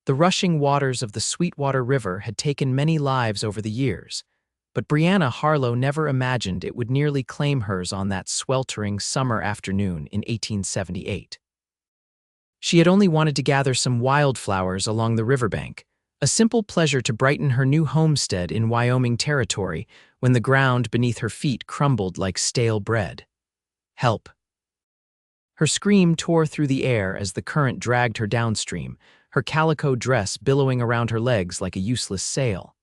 The rushing waters of the Sweetwater River had taken many lives over the years, but Brianna Harlow never imagined it would nearly claim hers on that sweltering summer afternoon in 1878. She had only wanted to gather some wildflowers along the riverbank, a simple pleasure to brighten her new homestead in Wyoming territory, when the ground beneath her feet crumbled like stale bread. Help! Her scream tore through the air as the current dragged her downstream, her calico dress billowing around her legs like a useless sail.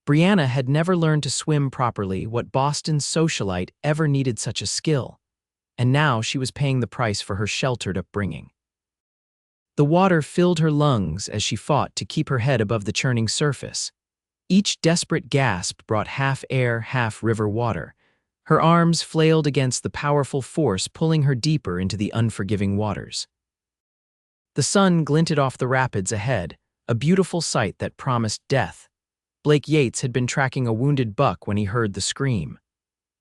Brianna had never learned to swim properly. What Boston socialite ever needed such a skill? And now she was paying the price for her sheltered upbringing. The water filled her lungs as she fought to keep her head above the churning surface. Each desperate gasp brought half air, half river water. Her arms flailed against the powerful force pulling her deeper into the unforgiving waters. The sun glinted off the rapids ahead, a beautiful sight that promised death. Blake Yates had been tracking a wounded buck when he heard the scream.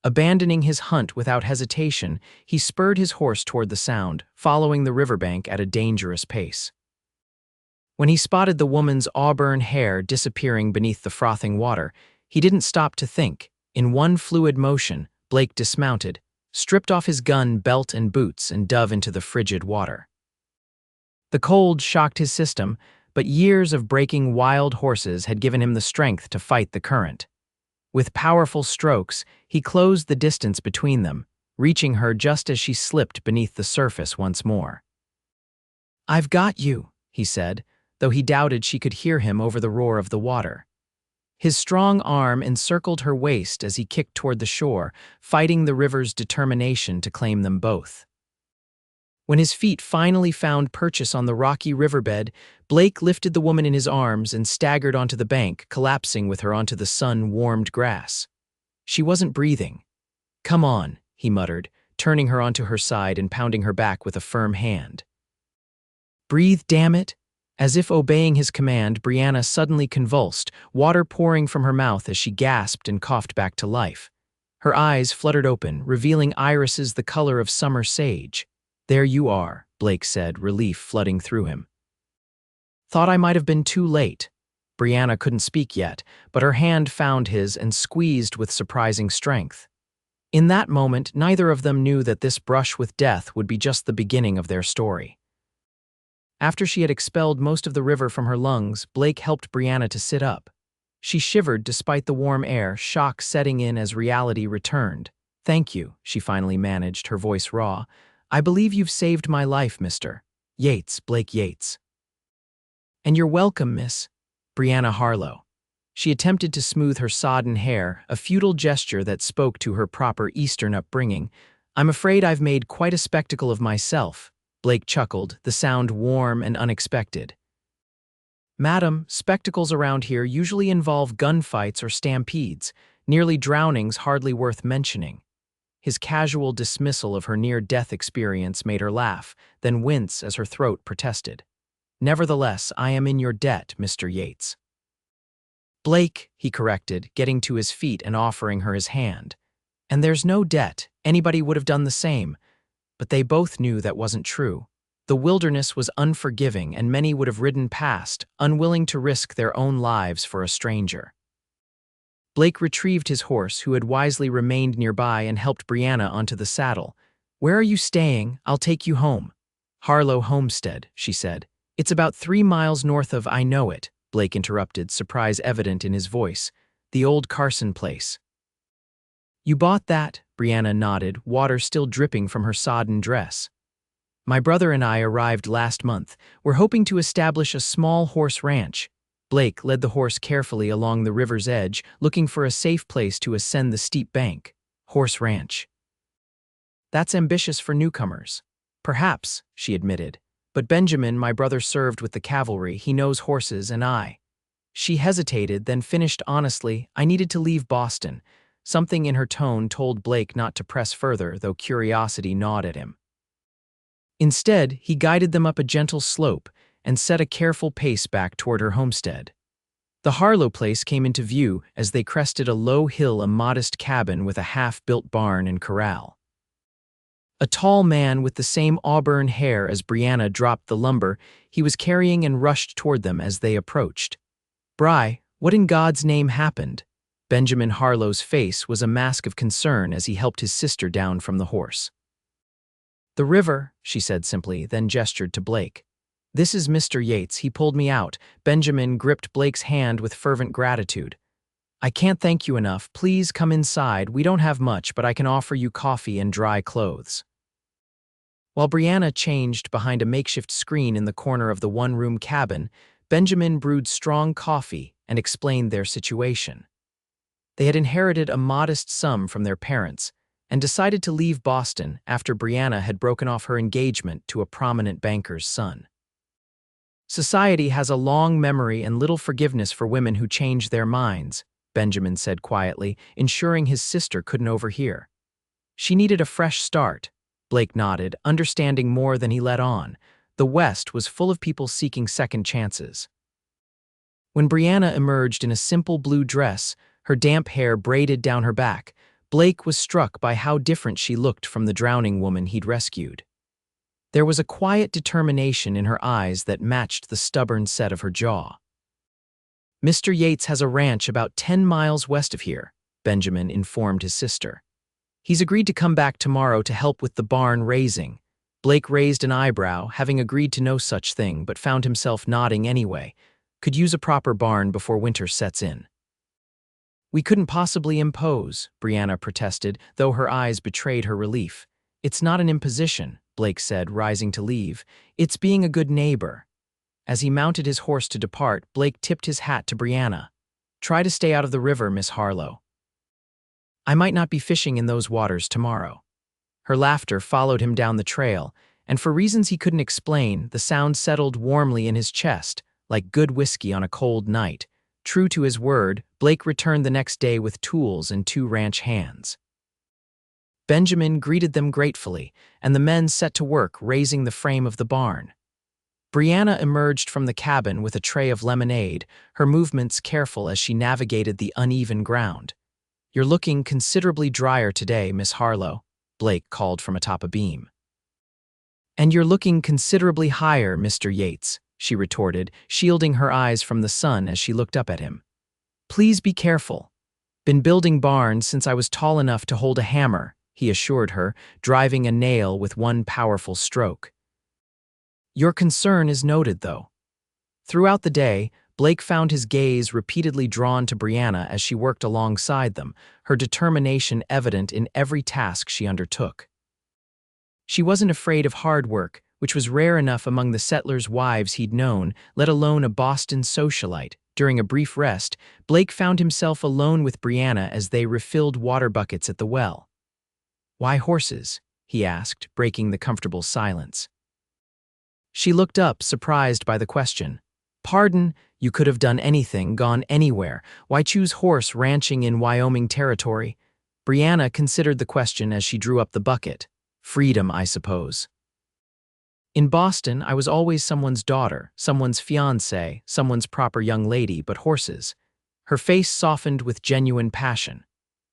Abandoning his hunt without hesitation, he spurred his horse toward the sound, following the riverbank at a dangerous pace. When he spotted the woman's auburn hair disappearing beneath the frothing water, he didn't stop to think. In one fluid motion, Blake dismounted, stripped off his gun, belt, and boots, and dove into the frigid water. The cold shocked his system, but years of breaking wild horses had given him the strength to fight the current. With powerful strokes, he closed the distance between them, reaching her just as she slipped beneath the surface once more. "I've got you," he said, though he doubted she could hear him over the roar of the water. His strong arm encircled her waist as he kicked toward the shore, fighting the river's determination to claim them both. When his feet finally found purchase on the rocky riverbed, Blake lifted the woman in his arms and staggered onto the bank, collapsing with her onto the sun-warmed grass. She wasn't breathing. "Come on," he muttered, turning her onto her side and pounding her back with a firm hand. "Breathe, damn it!" As if obeying his command, Brianna suddenly convulsed, water pouring from her mouth as she gasped and coughed back to life. Her eyes fluttered open, revealing irises the color of summer sage. "There you are," Blake said, relief flooding through him. "Thought I might have been too late." Brianna couldn't speak yet, but her hand found his and squeezed with surprising strength. In that moment, neither of them knew that this brush with death would be just the beginning of their story. After she had expelled most of the river from her lungs, Blake helped Brianna to sit up. She shivered despite the warm air, shock setting in as reality returned. "Thank you," she finally managed, her voice raw. "I believe you've saved my life, Mr. Yates, Blake Yates." "And you're welcome, Miss Brianna Harlow." She attempted to smooth her sodden hair, a futile gesture that spoke to her proper Eastern upbringing. "I'm afraid I've made quite a spectacle of myself," Blake chuckled, the sound warm and unexpected. "Madam, spectacles around here usually involve gunfights or stampedes, nearly drownings hardly worth mentioning." His casual dismissal of her near-death experience made her laugh, then wince as her throat protested. "Nevertheless, I am in your debt, Mr. Yates." "Blake," he corrected, getting to his feet and offering her his hand. "And there's no debt. Anybody would have done the same." But they both knew that wasn't true. The wilderness was unforgiving, and many would have ridden past, unwilling to risk their own lives for a stranger. Blake retrieved his horse, who had wisely remained nearby, and helped Brianna onto the saddle. "Where are you staying? I'll take you home." "Harlow Homestead," she said. "It's about 3 miles north of—" "I know it," Blake interrupted, surprise evident in his voice. "The old Carson place." "You bought that?" Brianna nodded, water still dripping from her sodden dress. "My brother and I arrived last month. We're hoping to establish a small horse ranch." Blake led the horse carefully along the river's edge, looking for a safe place to ascend the steep bank. "Horse ranch. That's ambitious for newcomers." "Perhaps," she admitted. "But Benjamin, my brother, served with the cavalry. He knows horses, and I—" She hesitated, then finished honestly, "I needed to leave Boston." Something in her tone told Blake not to press further, though curiosity gnawed at him. Instead, he guided them up a gentle slope and set a careful pace back toward her homestead. The Harlow place came into view as they crested a low hill, a modest cabin with a half-built barn and corral. A tall man with the same auburn hair as Brianna dropped the lumber he was carrying and rushed toward them as they approached. "Bri, what in God's name happened?" Benjamin Harlow's face was a mask of concern as he helped his sister down from the horse. "The river," she said simply, then gestured to Blake. "This is Mr. Yates. He pulled me out." Benjamin gripped Blake's hand with fervent gratitude. "I can't thank you enough. Please come inside. We don't have much, but I can offer you coffee and dry clothes." While Brianna changed behind a makeshift screen in the corner of the one-room cabin, Benjamin brewed strong coffee and explained their situation. They had inherited a modest sum from their parents and decided to leave Boston after Brianna had broken off her engagement to a prominent banker's son. "Society has a long memory and little forgiveness for women who change their minds," Benjamin said quietly, ensuring his sister couldn't overhear. "She needed a fresh start." Blake nodded, understanding more than he let on. The West was full of people seeking second chances. When Brianna emerged in a simple blue dress, her damp hair braided down her back, Blake was struck by how different she looked from the drowning woman he'd rescued. There was a quiet determination in her eyes that matched the stubborn set of her jaw. "Mr. Yates has a ranch about 10 miles west of here," Benjamin informed his sister. "He's agreed to come back tomorrow to help with the barn raising." Blake raised an eyebrow, having agreed to no such thing, but found himself nodding anyway. "Could use a proper barn before winter sets in." "We couldn't possibly impose," Brianna protested, though her eyes betrayed her relief. "It's not an imposition," Blake said, rising to leave. "It's being a good neighbor." As he mounted his horse to depart, Blake tipped his hat to Brianna. "Try to stay out of the river, Miss Harlow. I might not be fishing in those waters tomorrow." Her laughter followed him down the trail, and for reasons he couldn't explain, the sound settled warmly in his chest, like good whiskey on a cold night. True to his word, Blake returned the next day with tools and 2 ranch hands. Benjamin greeted them gratefully, and the men set to work raising the frame of the barn. Brianna emerged from the cabin with a tray of lemonade, her movements careful as she navigated the uneven ground. "You're looking considerably drier today, Miss Harlow," Blake called from atop a beam. "And you're looking considerably higher, Mr. Yates," she retorted, shielding her eyes from the sun as she looked up at him. "Please be careful." "Been building barns since I was tall enough to hold a hammer," he assured her, driving a nail with one powerful stroke. "Your concern is noted, though." Throughout the day, Blake found his gaze repeatedly drawn to Brianna as she worked alongside them, her determination evident in every task she undertook. She wasn't afraid of hard work, which was rare enough among the settlers' wives he'd known, let alone a Boston socialite. During a brief rest, Blake found himself alone with Brianna as they refilled water buckets at the well. "Why horses?" he asked, breaking the comfortable silence. She looked up, surprised by the question. "Pardon, you could have done anything, gone anywhere. Why choose horse ranching in Wyoming territory?" Brianna considered the question as she drew up the bucket. "Freedom, I suppose. In Boston, I was always someone's daughter, someone's fiancée, someone's proper young lady, but horses." Her face softened with genuine passion.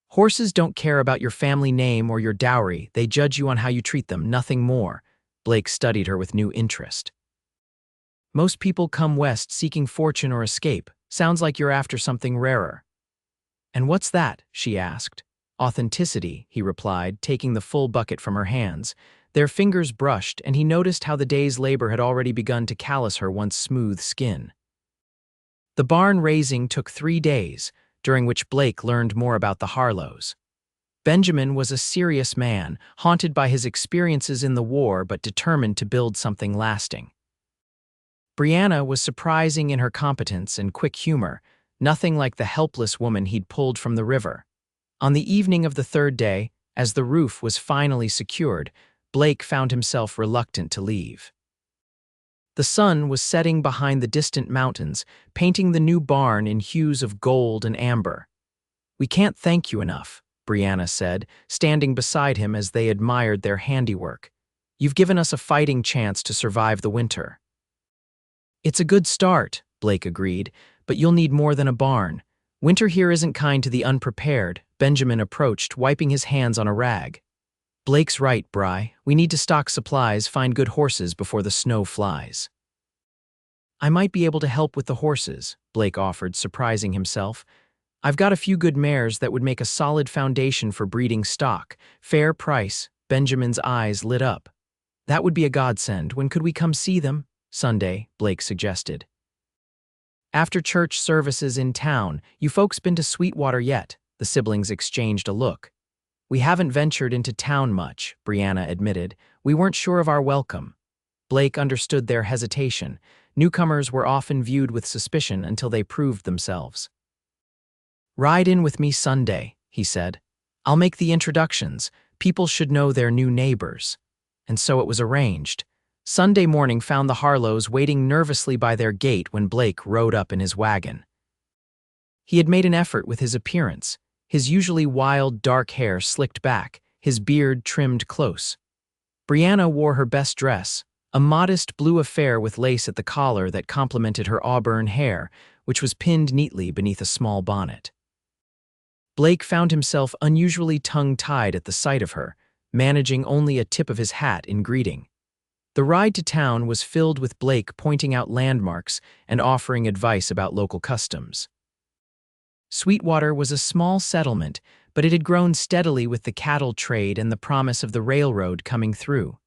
"Horses don't care about your family name or your dowry. They judge you on how you treat them, nothing more." Blake studied her with new interest. "Most people come west seeking fortune or escape. Sounds like you're after something rarer." "And what's that?" she asked. "Authenticity," he replied, taking the full bucket from her hands. Their fingers brushed, and he noticed how the day's labor had already begun to callous her once smooth skin. The barn raising took 3 days, during which Blake learned more about the Harlows. Benjamin was a serious man, haunted by his experiences in the war but determined to build something lasting. Brianna was surprising in her competence and quick humor, nothing like the helpless woman he'd pulled from the river. On the evening of the 3rd day, as the roof was finally secured, Blake found himself reluctant to leave. The sun was setting behind the distant mountains, painting the new barn in hues of gold and amber. "We can't thank you enough," Brianna said, standing beside him as they admired their handiwork. "You've given us a fighting chance to survive the winter." "It's a good start," Blake agreed, "but you'll need more than a barn. Winter here isn't kind to the unprepared." Benjamin approached, wiping his hands on a rag. Blake's right, Bri. We need to stock supplies, find good horses before the snow flies. I might be able to help with the horses, Blake offered, surprising himself. I've got a few good mares that would make a solid foundation for breeding stock. Fair price. Benjamin's eyes lit up. That would be a godsend. When could we come see them? Sunday, Blake suggested. After church services in town, you folks been to Sweetwater yet? The siblings exchanged a look. We haven't ventured into town much, Brianna admitted. We weren't sure of our welcome. Blake understood their hesitation. Newcomers were often viewed with suspicion until they proved themselves. Ride in with me Sunday, he said. I'll make the introductions. People should know their new neighbors. And so it was arranged. Sunday morning found the Harlows waiting nervously by their gate when Blake rode up in his wagon. He had made an effort with his appearance, his usually wild, dark hair slicked back, his beard trimmed close. Brianna wore her best dress, a modest blue affair with lace at the collar that complemented her auburn hair, which was pinned neatly beneath a small bonnet. Blake found himself unusually tongue-tied at the sight of her, managing only a tip of his hat in greeting. The ride to town was filled with Blake pointing out landmarks and offering advice about local customs. Sweetwater was a small settlement, but it had grown steadily with the cattle trade and the promise of the railroad coming through.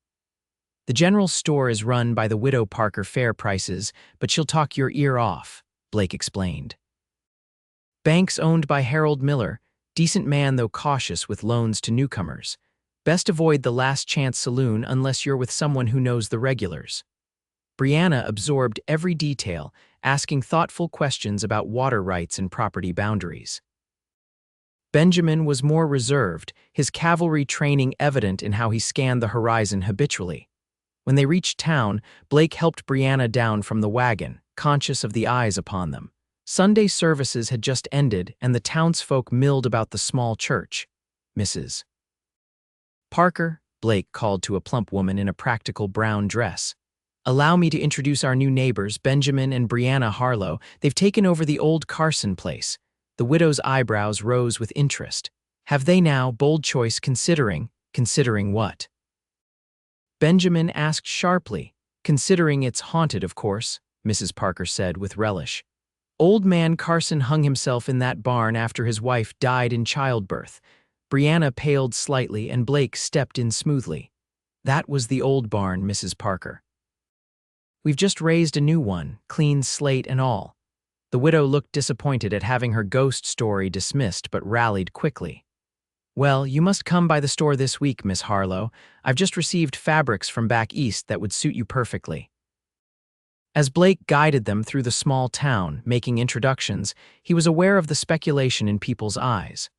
The general store is run by the widow Parker fair prices, but she'll talk your ear off, Blake explained. Banks owned by Harold Miller, decent man though cautious with loans to newcomers. Best avoid the last chance saloon unless you're with someone who knows the regulars. Brianna absorbed every detail, asking thoughtful questions about water rights and property boundaries. Benjamin was more reserved, his cavalry training evident in how he scanned the horizon habitually. When they reached town, Blake helped Brianna down from the wagon, conscious of the eyes upon them. Sunday services had just ended, and the townsfolk milled about the small church. Mrs. Parker, Blake called to a plump woman in a practical brown dress. Allow me to introduce our new neighbors, Benjamin and Brianna Harlow. They've taken over the old Carson place. The widow's eyebrows rose with interest. Have they now? Bold choice considering. Considering what? Benjamin asked sharply. Considering it's haunted, of course, Mrs. Parker said with relish. Old man Carson hung himself in that barn after his wife died in childbirth. Brianna paled slightly and Blake stepped in smoothly. That was the old barn, Mrs. Parker. We've just raised a new one, clean slate and all. The widow looked disappointed at having her ghost story dismissed but rallied quickly. Well, you must come by the store this week, Miss Harlow. I've just received fabrics from back east that would suit you perfectly. As Blake guided them through the small town, making introductions, he was aware of the speculation in people's eyes.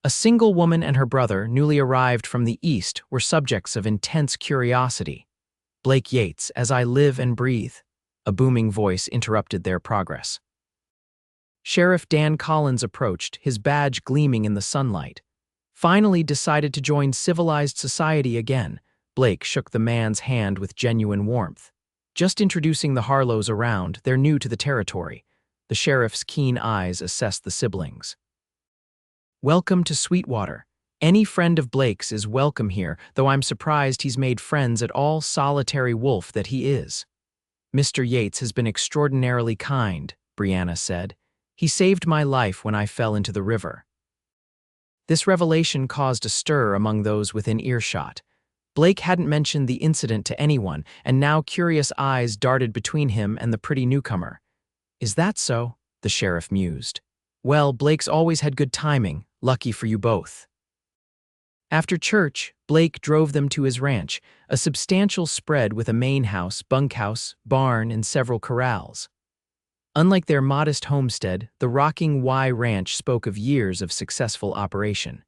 A single woman and her brother, newly arrived from the east, were subjects of intense curiosity. Blake Yates, as I live and breathe, a booming voice interrupted their progress. Sheriff Dan Collins approached, his badge gleaming in the sunlight. Finally decided to join civilized society again, Blake shook the man's hand with genuine warmth. Just introducing the Harlows around, they're new to the territory. The sheriff's keen eyes assessed the siblings. Welcome to Sweetwater. Any friend of Blake's is welcome here, though I'm surprised he's made friends at all, solitary wolf that he is. Mr. Yates has been extraordinarily kind, Brianna said. He saved my life when I fell into the river. This revelation caused a stir among those within earshot. Blake hadn't mentioned the incident to anyone, and now curious eyes darted between him and the pretty newcomer. Is that so? The sheriff mused. Well, Blake's always had good timing, lucky for you both. After church, Blake drove them to his ranch, a substantial spread with a main house, bunkhouse, barn, and several corrals. Unlike their modest homestead, the rocking Y Ranch spoke of years of successful operation.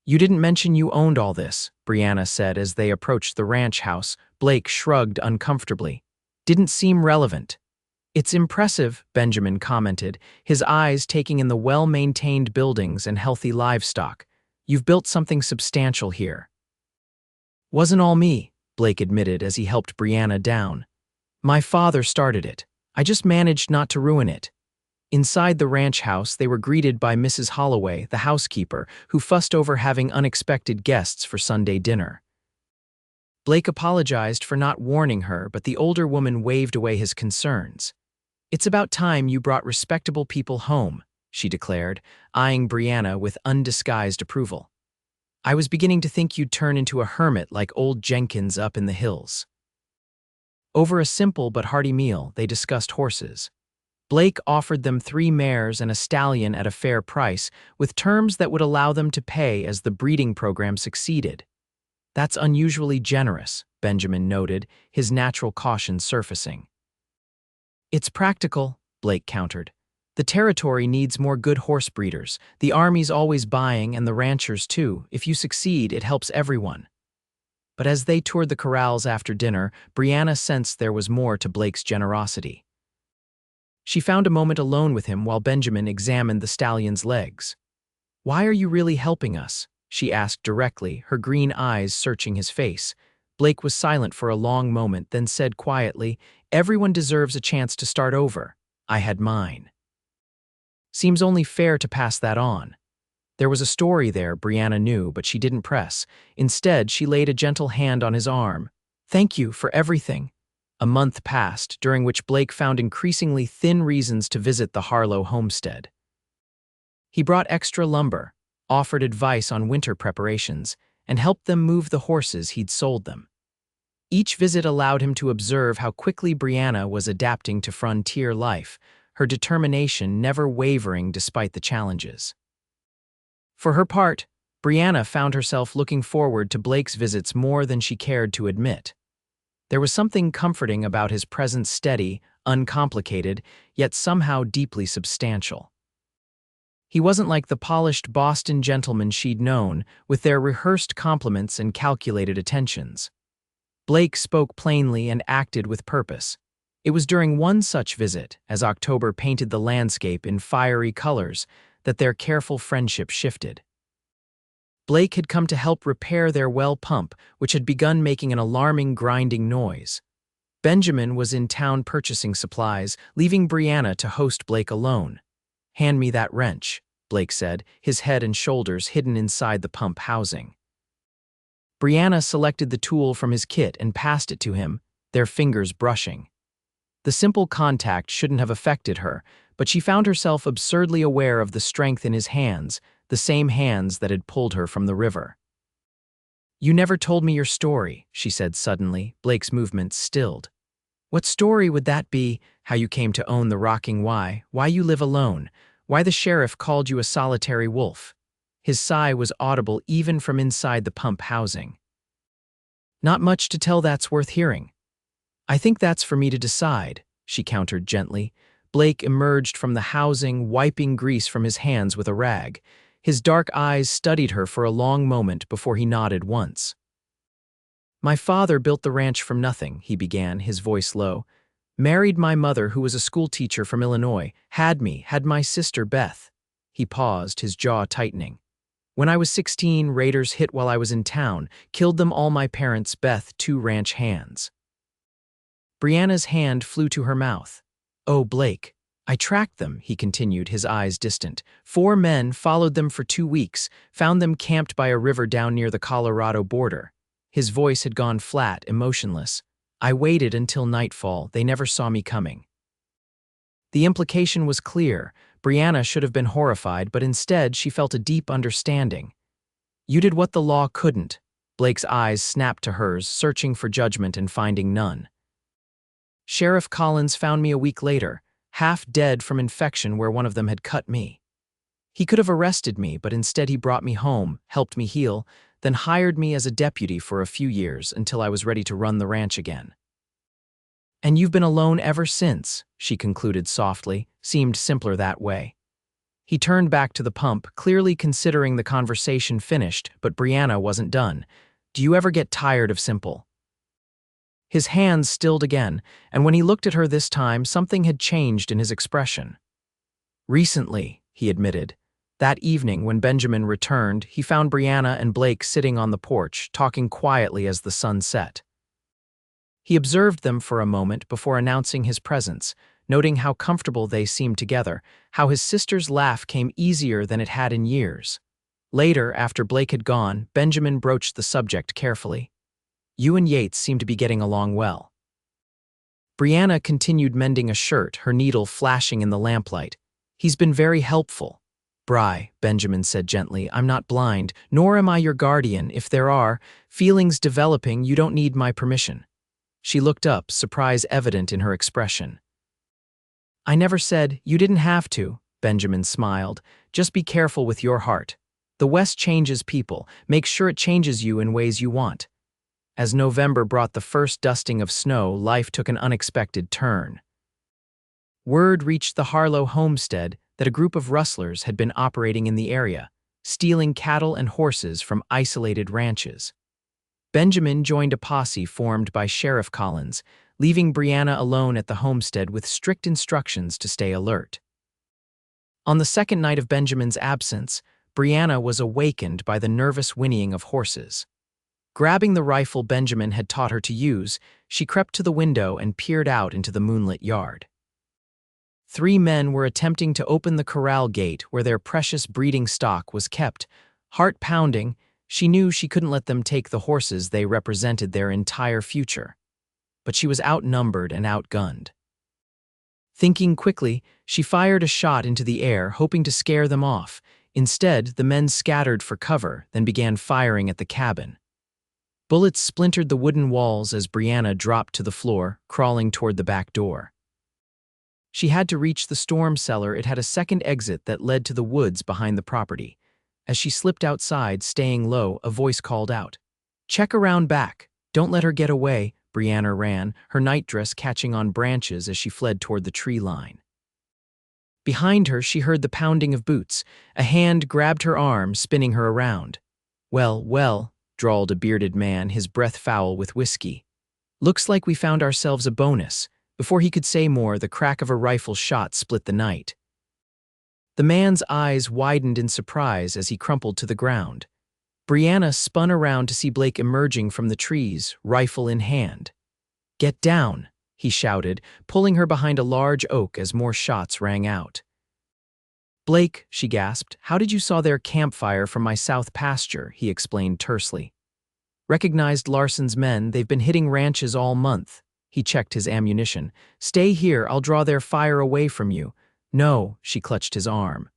You didn't mention you owned all this, Brianna said as they approached the ranch house. Blake shrugged uncomfortably. Didn't seem relevant. It's impressive, Benjamin commented, his eyes taking in the well-maintained buildings and healthy livestock. You've built something substantial here. Wasn't all me, Blake admitted as he helped Brianna down. My father started it. I just managed not to ruin it. Inside the ranch house, they were greeted by Mrs. Holloway, the housekeeper, who fussed over having unexpected guests for Sunday dinner. Blake apologized for not warning her, but the older woman waved away his concerns. "It's about time you brought respectable people home," she declared, eyeing Brianna with undisguised approval. "I was beginning to think you'd turn into a hermit like old Jenkins up in the hills." Over a simple but hearty meal, they discussed horses. Blake offered them 3 mares and a stallion at a fair price, with terms that would allow them to pay as the breeding program succeeded. "That's unusually generous," Benjamin noted, his natural caution surfacing. "It's practical," Blake countered. "The territory needs more good horse breeders. The army's always buying, and the ranchers too. If you succeed, it helps everyone." But as they toured the corrals after dinner, Brianna sensed there was more to Blake's generosity. She found a moment alone with him while Benjamin examined the stallion's legs. "Why are you really helping us?" she asked directly, her green eyes searching his face. Blake was silent for a long moment, then said quietly, "Everyone deserves a chance to start over. I had mine. Seems only fair to pass that on." There was a story there, Brianna knew, but she didn't press. Instead, she laid a gentle hand on his arm. "Thank you for everything." A month passed, during which Blake found increasingly thin reasons to visit the Harlow homestead. He brought extra lumber, offered advice on winter preparations, and helped them move the horses he'd sold them. Each visit allowed him to observe how quickly Brianna was adapting to frontier life, her determination never wavering despite the challenges. For her part, Brianna found herself looking forward to Blake's visits more than she cared to admit. There was something comforting about his presence, steady, uncomplicated, yet somehow deeply substantial. He wasn't like the polished Boston gentlemen she'd known, with their rehearsed compliments and calculated attentions. Blake spoke plainly and acted with purpose. It was during one such visit, as October painted the landscape in fiery colors, that their careful friendship shifted. Blake had come to help repair their well pump, which had begun making an alarming grinding noise. Benjamin was in town purchasing supplies, leaving Brianna to host Blake alone. "Hand me that wrench," Blake said, his head and shoulders hidden inside the pump housing. Brianna selected the tool from his kit and passed it to him, their fingers brushing. The simple contact shouldn't have affected her, but she found herself absurdly aware of the strength in his hands, the same hands that had pulled her from the river. "You never told me your story," she said suddenly, Blake's movements stilled. "What story would that be? How you came to own the rocking why you live alone, why the sheriff called you a solitary wolf?" His sigh was audible even from inside the pump housing. "Not much to tell that's worth hearing." "I think that's for me to decide," she countered gently. Blake emerged from the housing, wiping grease from his hands with a rag. His dark eyes studied her for a long moment before he nodded once. "My father built the ranch from nothing," he began, his voice low. "Married my mother, who was a schoolteacher from Illinois, had my sister Beth." He paused, his jaw tightening. "When I was 16, raiders hit while I was in town, killed them all my parents, Beth, 2 ranch hands." Brianna's hand flew to her mouth. "Oh, Blake. I tracked them," he continued, his eyes distant. 4 men, followed them for 2 weeks, found them camped by a river down near the Colorado border. His voice had gone flat, emotionless. "I waited until nightfall. They never saw me coming." The implication was clear. Brianna should have been horrified, but instead she felt a deep understanding. "You did what the law couldn't." Blake's eyes snapped to hers, searching for judgment and finding none. "Sheriff Collins found me a week later, half dead from infection where one of them had cut me. He could have arrested me, but instead he brought me home, helped me heal, then hired me as a deputy for a few years until I was ready to run the ranch again." "And you've been alone ever since," she concluded softly, seemed simpler that way. He turned back to the pump, clearly considering the conversation finished, but Brianna wasn't done. "Do you ever get tired of simple?" His hands stilled again, and when he looked at her this time, something had changed in his expression. "Recently," he admitted. That evening, when Benjamin returned, he found Brianna and Blake sitting on the porch, talking quietly as the sun set. He observed them for a moment before announcing his presence. noting how comfortable they seemed together, how his sister's laugh came easier than it had in years. Later, after Blake had gone, Benjamin broached the subject carefully. "You and Yates seem to be getting along well." Brianna continued mending a shirt, her needle flashing in the lamplight. "He's been very helpful." "Bri," Benjamin said gently, "I'm not blind, nor am I your guardian. If there are feelings developing, you don't need my permission." She looked up, surprise evident in her expression. "I never said you didn't have to," Benjamin smiled. "Just be careful with your heart. The West changes people. Make sure it changes you in ways you want." As November brought the first dusting of snow, life took an unexpected turn. Word reached the Harlow homestead that a group of rustlers had been operating in the area, stealing cattle and horses from isolated ranches. Benjamin joined a posse formed by Sheriff Collins, leaving Brianna alone at the homestead with strict instructions to stay alert. On the second night of Benjamin's absence, Brianna was awakened by the nervous whinnying of horses. Grabbing the rifle Benjamin had taught her to use, she crept to the window and peered out into the moonlit yard. 3 men were attempting to open the corral gate where their precious breeding stock was kept. Heart pounding, she knew she couldn't let them take the horses. They represented their entire future. But she was outnumbered and outgunned. Thinking quickly, she fired a shot into the air, hoping to scare them off. Instead, the men scattered for cover, then began firing at the cabin. Bullets splintered the wooden walls as Brianna dropped to the floor, crawling toward the back door. She had to reach the storm cellar. It had a second exit that led to the woods behind the property. As she slipped outside, staying low, a voice called out, "Check around back. Don't let her get away." Brianna ran, her nightdress catching on branches as she fled toward the tree line. Behind her, she heard the pounding of boots. A hand grabbed her arm, spinning her around. Well, drawled a bearded man, his breath foul with whiskey. "Looks like we found ourselves a bonus." Before he could say more, the crack of a rifle shot split the night. The man's eyes widened in surprise as he crumpled to the ground. Brianna spun around to see Blake emerging from the trees, rifle in hand. "Get down," he shouted, pulling her behind a large oak as more shots rang out. "Blake," she gasped, "how did you saw their campfire from my south pasture?" he explained tersely. "Recognized Larson's men. They've been hitting ranches all month." He checked his ammunition. "Stay here, I'll draw their fire away from you." "No," she clutched his arm.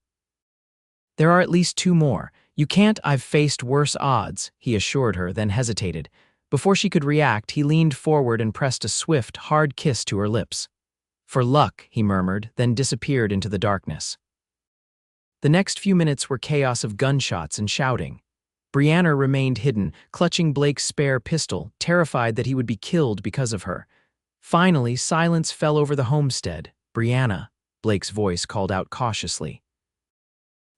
"There are at least 2 more. You can't." "I've faced worse odds," he assured her, then hesitated. Before she could react, he leaned forward and pressed a swift, hard kiss to her lips. "For luck," he murmured, then disappeared into the darkness. The next few minutes were chaos of gunshots and shouting. Brianna remained hidden, clutching Blake's spare pistol, terrified that he would be killed because of her. Finally, silence fell over the homestead. "Brianna," Blake's voice called out cautiously.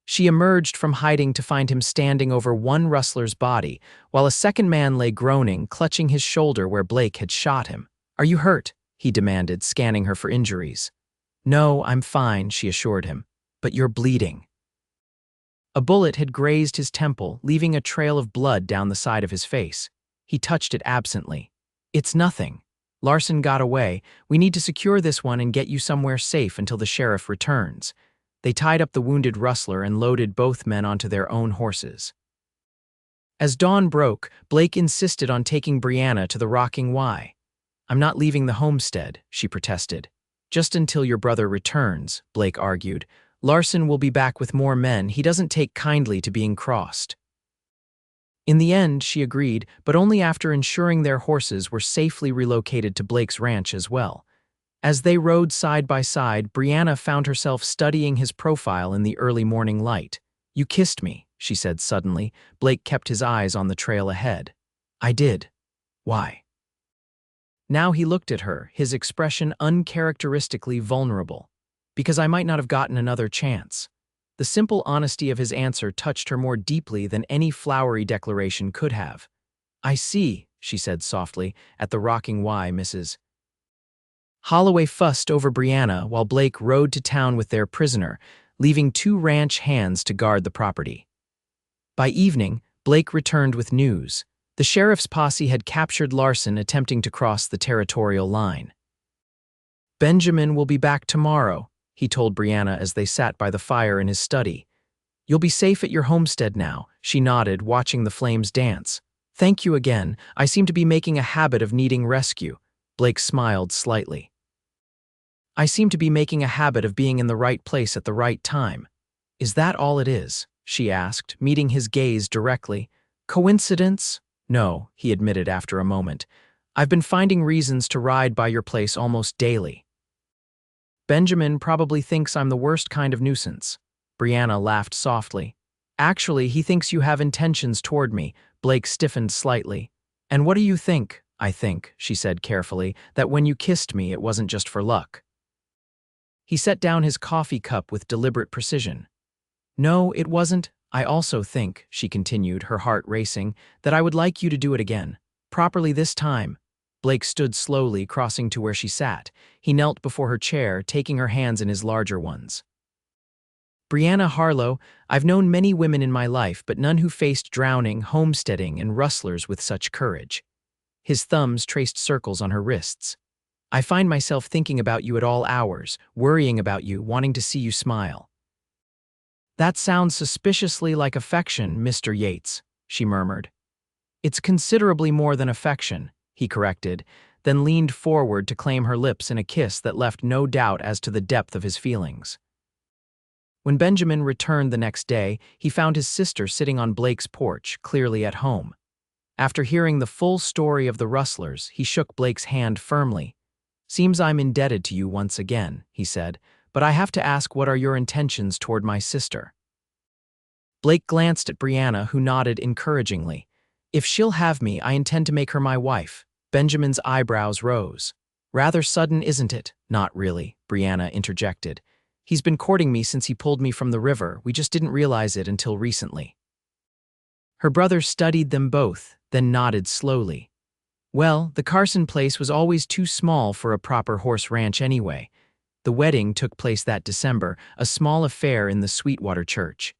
She emerged from hiding to find him standing over one rustler's body, while a second man lay groaning, clutching his shoulder where Blake had shot him. "Are you hurt?" he demanded, scanning her for injuries. "No, I'm fine," she assured him. "But you're bleeding." A bullet had grazed his temple, leaving a trail of blood down the side of his face. He touched it absently. "It's nothing. Larson got away. We need to secure this one and get you somewhere safe until the sheriff returns." They tied up the wounded rustler and loaded both men onto their own horses. As dawn broke, Blake insisted on taking Brianna to the Rocking Y. "I'm not leaving the homestead," she protested. "Just until your brother returns," Blake argued. "Larson will be back with more men. He doesn't take kindly to being crossed." In the end, she agreed, but only after ensuring their horses were safely relocated to Blake's ranch as well. As they rode side by side, Brianna found herself studying his profile in the early morning light. "You kissed me," she said suddenly. Blake kept his eyes on the trail ahead. "I did. Why?" Now he looked at her, his expression uncharacteristically vulnerable. "Because I might not have gotten another chance." The simple honesty of his answer touched her more deeply than any flowery declaration could have. "I see," she said softly. "At the Rocking Y, Mrs. Holloway fussed over Brianna while Blake rode to town with their prisoner, leaving 2 ranch hands to guard the property. By evening, Blake returned with news. The sheriff's posse had captured Larson attempting to cross the territorial line. Benjamin will be back tomorrow, he told Brianna as they sat by the fire in his study. You'll be safe at your homestead now, she nodded, watching the flames dance. Thank you again. I seem to be making a habit of needing rescue. Blake smiled slightly. I seem to be making a habit of being in the right place at the right time. Is that all it is? She asked, meeting his gaze directly. Coincidence? No, he admitted after a moment. I've been finding reasons to ride by your place almost daily. Benjamin probably thinks I'm the worst kind of nuisance. Brianna laughed softly. Actually, he thinks you have intentions toward me. Blake stiffened slightly. And what do you think? I think, she said carefully, that when you kissed me it wasn't just for luck. He set down his coffee cup with deliberate precision. No, it wasn't. I also think, she continued, her heart racing, that I would like you to do it again. Properly this time. Blake stood slowly, crossing to where she sat. He knelt before her chair, taking her hands in his larger ones. Brianna Harlow, I've known many women in my life, but none who faced drowning, homesteading, and rustlers with such courage. His thumbs traced circles on her wrists. I find myself thinking about you at all hours, worrying about you, wanting to see you smile. That sounds suspiciously like affection, Mr. Yates, she murmured. It's considerably more than affection, he corrected, then leaned forward to claim her lips in a kiss that left no doubt as to the depth of his feelings. When Benjamin returned the next day, he found his sister sitting on Blake's porch, clearly at home. After hearing the full story of the rustlers, he shook Blake's hand firmly. Seems I'm indebted to you once again, he said, but I have to ask, what are your intentions toward my sister? Blake glanced at Brianna, who nodded encouragingly. If she'll have me, I intend to make her my wife. Benjamin's eyebrows rose. Rather sudden, isn't it? Not really, Brianna interjected. He's been courting me since he pulled me from the river. We just didn't realize it until recently. Her brother studied them both, then nodded slowly. Well, the Carson place was always too small for a proper horse ranch anyway. The wedding took place that December, a small affair in the Sweetwater church.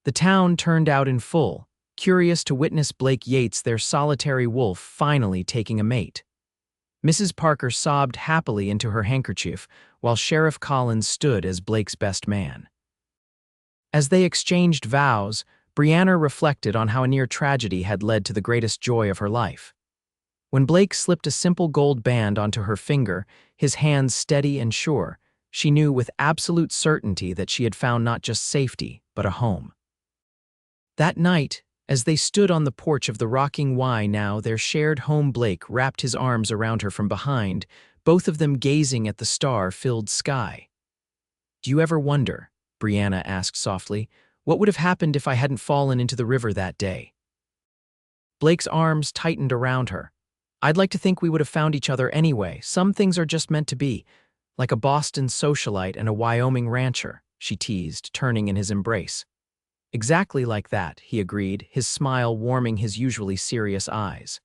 The town turned out in full, curious to witness Blake Yates, their solitary wolf, finally taking a mate. Mrs. Parker sobbed happily into her handkerchief, while Sheriff Collins stood as Blake's best man. As they exchanged vows, Brianna reflected on how a near tragedy had led to the greatest joy of her life. When Blake slipped a simple gold band onto her finger, his hands steady and sure, she knew with absolute certainty that she had found not just safety, but a home. That night, as they stood on the porch of the rocking Y, now their shared home, Blake wrapped his arms around her from behind, both of them gazing at the star-filled sky. Do you ever wonder, Brianna asked softly, what would have happened if I hadn't fallen into the river that day? Blake's arms tightened around her. I'd like to think we would have found each other anyway. Some things are just meant to be, like a Boston socialite and a Wyoming rancher, she teased, turning in his embrace. Exactly like that, he agreed, his smile warming his usually serious eyes.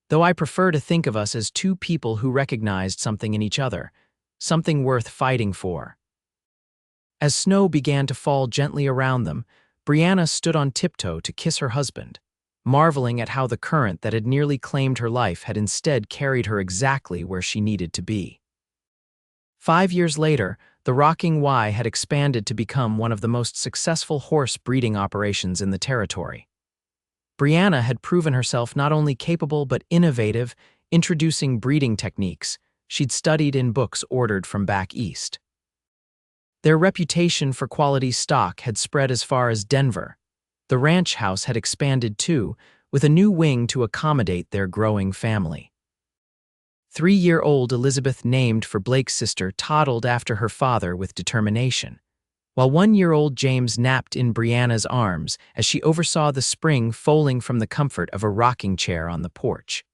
Though I prefer to think of us as two people who recognized something in each other, something worth fighting for. As snow began to fall gently around them, Brianna stood on tiptoe to kiss her husband, marveling at how the current that had nearly claimed her life had instead carried her exactly where she needed to be. 5 years later, the Rocking Y had expanded to become one of the most successful horse breeding operations in the territory. Brianna had proven herself not only capable but innovative, introducing breeding techniques she'd studied in books ordered from back east. Their reputation for quality stock had spread as far as Denver. The ranch house had expanded too, with a new wing to accommodate their growing family. 3-year-old Elizabeth, named for Blake's sister, toddled after her father with determination, while 1-year-old James napped in Brianna's arms as she oversaw the spring foaling from the comfort of a rocking chair on the porch.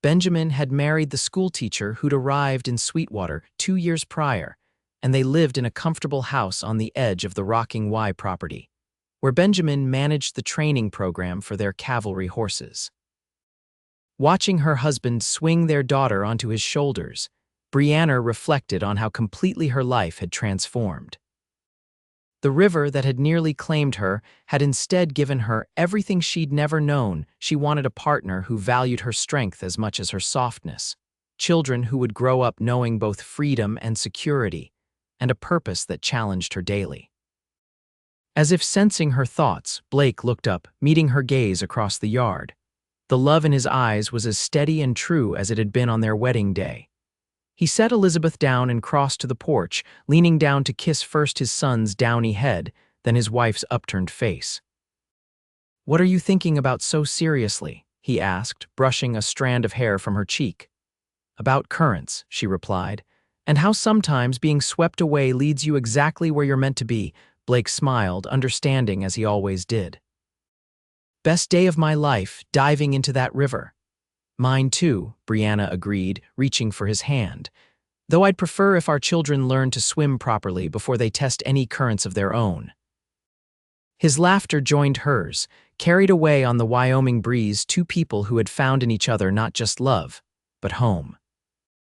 Benjamin had married the schoolteacher who'd arrived in Sweetwater 2 years prior, and they lived in a comfortable house on the edge of the Rocking Y property, where Benjamin managed the training program for their cavalry horses. Watching her husband swing their daughter onto his shoulders, Brianna reflected on how completely her life had transformed. The river that had nearly claimed her had instead given her everything she'd never known. She wanted a partner who valued her strength as much as her softness, children who would grow up knowing both freedom and security, and a purpose that challenged her daily. As if sensing her thoughts, Blake looked up, meeting her gaze across the yard. The love in his eyes was as steady and true as it had been on their wedding day. He set Elizabeth down and crossed to the porch, leaning down to kiss first his son's downy head, then his wife's upturned face. "What are you thinking about so seriously?" he asked, brushing a strand of hair from her cheek. "About currents," she replied, "and how sometimes being swept away leads you exactly where you're meant to be." Blake smiled, understanding as he always did. "Best day of my life, diving into that river." "Mine too," Brianna agreed, reaching for his hand. "Though I'd prefer if our children learn to swim properly before they test any currents of their own." His laughter joined hers, carried away on the Wyoming breeze, two people who had found in each other not just love, but home.